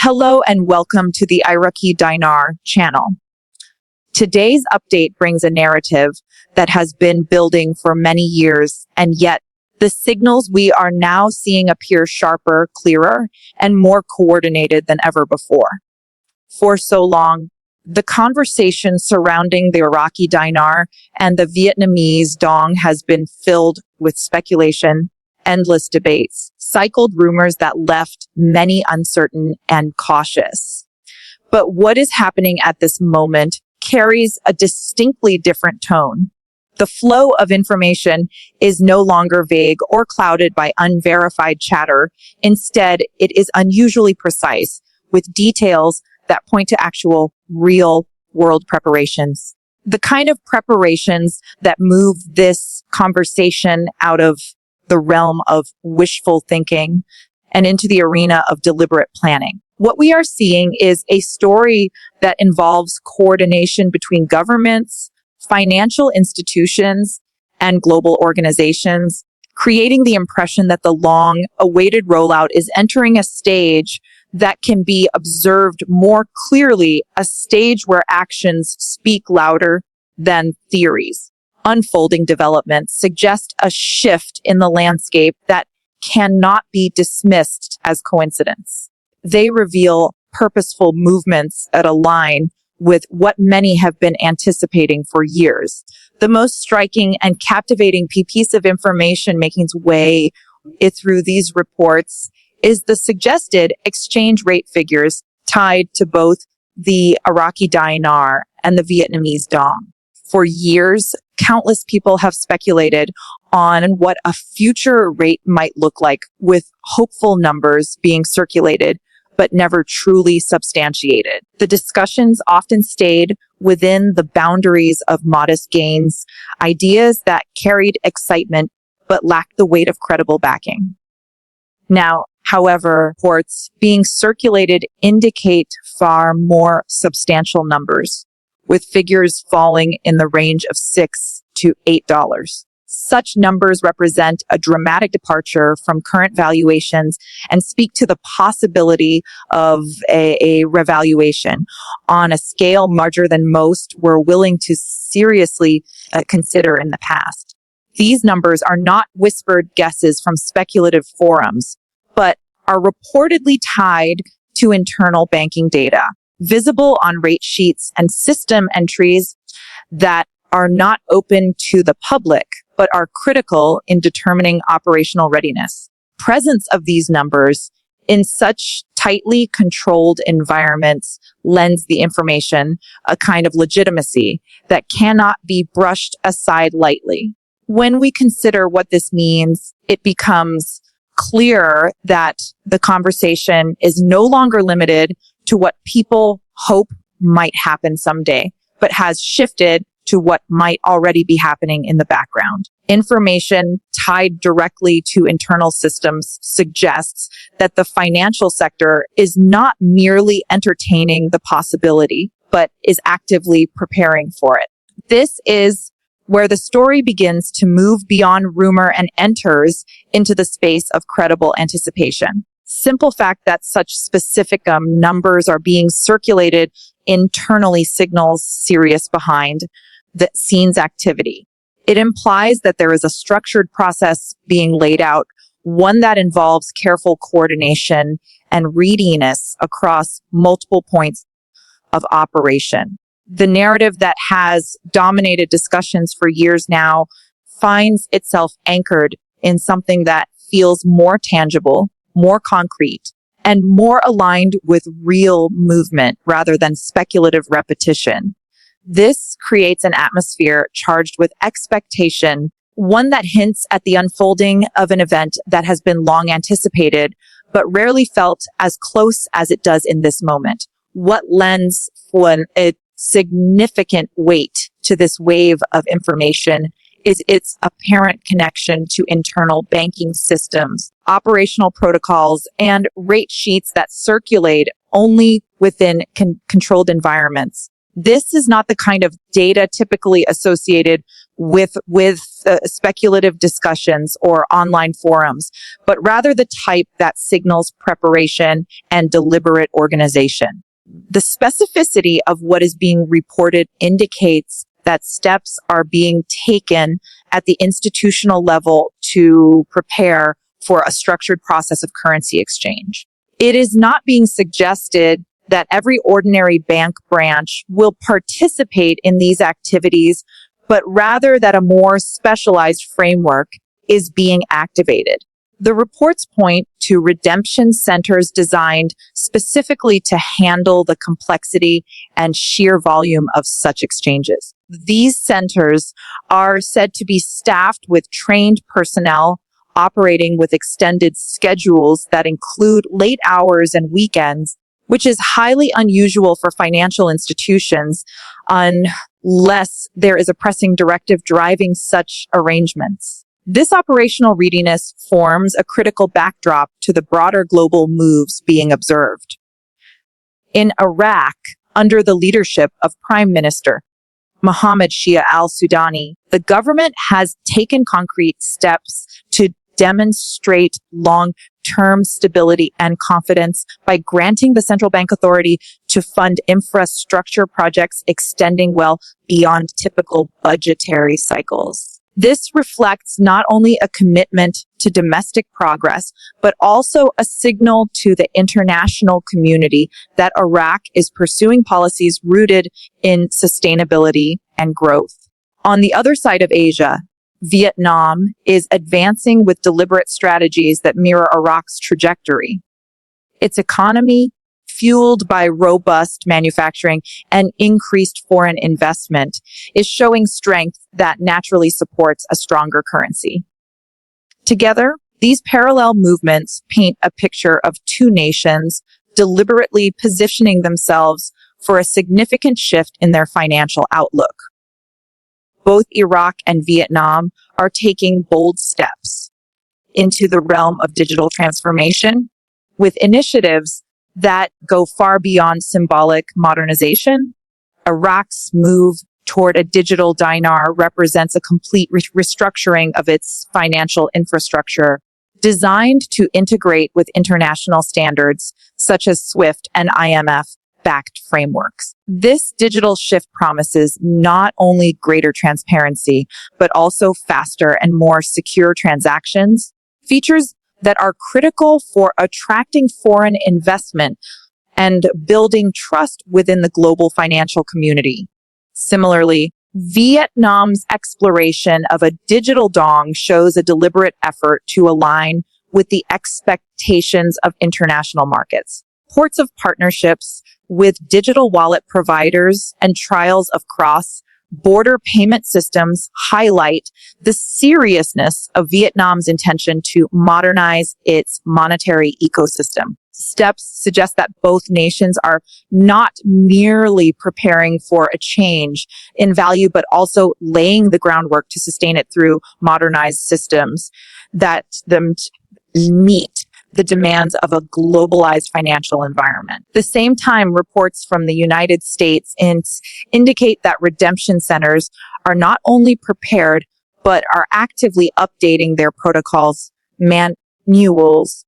Hello and welcome to the Iraqi Dinar channel. Today's update brings a narrative that has been building for many years, and yet the signals we are now seeing appear sharper, clearer, and more coordinated than ever before. For so long, the conversation surrounding the Iraqi Dinar and the Vietnamese Dong has been filled with speculation, endless debates, cycled rumors that left many uncertain and cautious. But what is happening at this moment carries a distinctly different tone. The flow of information is no longer vague or clouded by unverified chatter. Instead, it is unusually precise, with details that point to actual, real-world preparations. The kind of preparations that move this conversation out of the realm of wishful thinking and into the arena of deliberate planning. What we are seeing is a story that involves coordination between governments, financial institutions, and global organizations, creating the impression that the long-awaited rollout is entering a stage that can be observed more clearly, a stage where actions speak louder than theories. Unfolding developments suggest a shift in the landscape that cannot be dismissed as coincidence. They reveal purposeful movements that align with what many have been anticipating for years. The most striking and captivating piece of information making its way through these reports is the suggested exchange rate figures tied to both the Iraqi Dinar and the Vietnamese Dong. For years, countless people have speculated on what a future rate might look like, with hopeful numbers being circulated but never truly substantiated. The discussions often stayed within the boundaries of modest gains, ideas that carried excitement but lacked the weight of credible backing. Now, however, reports being circulated indicate far more substantial numbers, with figures falling in the range of $6 to $8. Such numbers represent a dramatic departure from current valuations and speak to the possibility of a revaluation on a scale larger than most were willing to seriously consider in the past. These numbers are not whispered guesses from speculative forums, but are reportedly tied to internal banking data, visible on rate sheets and system entries that are not open to the public, but are critical in determining operational readiness. Presence of these numbers in such tightly controlled environments lends the information a kind of legitimacy that cannot be brushed aside lightly. When we consider what this means, it becomes clear that the conversation is no longer limited to what people hope might happen someday, but has shifted to what might already be happening in the background. Information tied directly to internal systems suggests that the financial sector is not merely entertaining the possibility, but is actively preparing for it. This is where the story begins to move beyond rumor and enters into the space of credible anticipation. Simple fact that such specific numbers are being circulated internally signals serious behind the scenes activity. It implies that there is a structured process being laid out, one that involves careful coordination and readiness across multiple points of operation. The narrative that has dominated discussions for years now finds itself anchored in something that feels more tangible, more concrete, and more aligned with real movement rather than speculative repetition. This creates an atmosphere charged with expectation, one that hints at the unfolding of an event that has been long anticipated, but rarely felt as close as it does in this moment. What lends a significant weight to this wave of information is its apparent connection to internal banking systems, operational protocols, and rate sheets that circulate only within controlled environments. This is not the kind of data typically associated with speculative discussions or online forums, but rather the type that signals preparation and deliberate organization. The specificity of what is being reported indicates that steps are being taken at the institutional level to prepare for a structured process of currency exchange. It is not being suggested that every ordinary bank branch will participate in these activities, but rather that a more specialized framework is being activated. The reports point to redemption centers designed specifically to handle the complexity and sheer volume of such exchanges. These centers are said to be staffed with trained personnel operating with extended schedules that include late hours and weekends, which is highly unusual for financial institutions unless there is a pressing directive driving such arrangements. This operational readiness forms a critical backdrop to the broader global moves being observed. In Iraq, under the leadership of Prime Minister Mohammed Shia al-Sudani, the government has taken concrete steps to demonstrate long-term stability and confidence by granting the central bank authority to fund infrastructure projects extending well beyond typical budgetary cycles. This reflects not only a commitment to domestic progress, but also a signal to the international community that Iraq is pursuing policies rooted in sustainability and growth. On the other side of Asia, Vietnam is advancing with deliberate strategies that mirror Iraq's trajectory. Its economy, fueled by robust manufacturing and increased foreign investment, is showing strength that naturally supports a stronger currency. Together, these parallel movements paint a picture of two nations deliberately positioning themselves for a significant shift in their financial outlook. Both Iraq and Vietnam are taking bold steps into the realm of digital transformation with initiatives that go far beyond symbolic modernization. Iraq's move toward a digital dinar represents a complete restructuring of its financial infrastructure, designed to integrate with international standards such as SWIFT and IMF-backed frameworks. This digital shift promises not only greater transparency, but also faster and more secure transactions, features that are critical for attracting foreign investment and building trust within the global financial community. Similarly, Vietnam's exploration of a digital dong shows a deliberate effort to align with the expectations of international markets. Reports of partnerships with digital wallet providers and trials of cross-border payment systems highlight the seriousness of Vietnam's intention to modernize its monetary ecosystem. Steps suggest that both nations are not merely preparing for a change in value, but also laying the groundwork to sustain it through modernized systems that meet the demands of a globalized financial environment. At the same time, reports from the United States indicate that redemption centers are not only prepared, but are actively updating their protocols, manuals,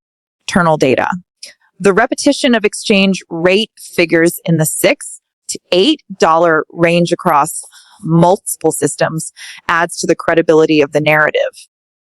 internal data. The repetition of exchange rate figures in the $6 to $8 range across multiple systems adds to the credibility of the narrative.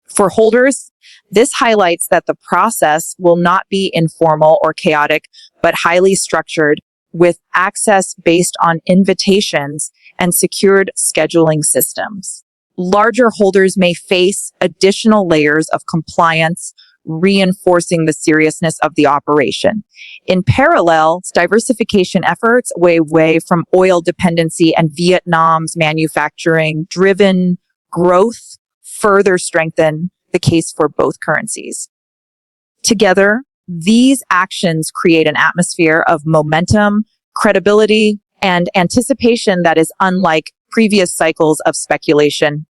For holders, this highlights that the process will not be informal or chaotic, but highly structured, with access based on invitations and secured scheduling systems. Larger holders may face additional layers of compliance, reinforcing the seriousness of the operation. In parallel, diversification efforts away from oil dependency and Vietnam's manufacturing-driven growth further strengthen the case for both currencies. Together, these actions create an atmosphere of momentum, credibility, and anticipation that is unlike previous cycles of speculation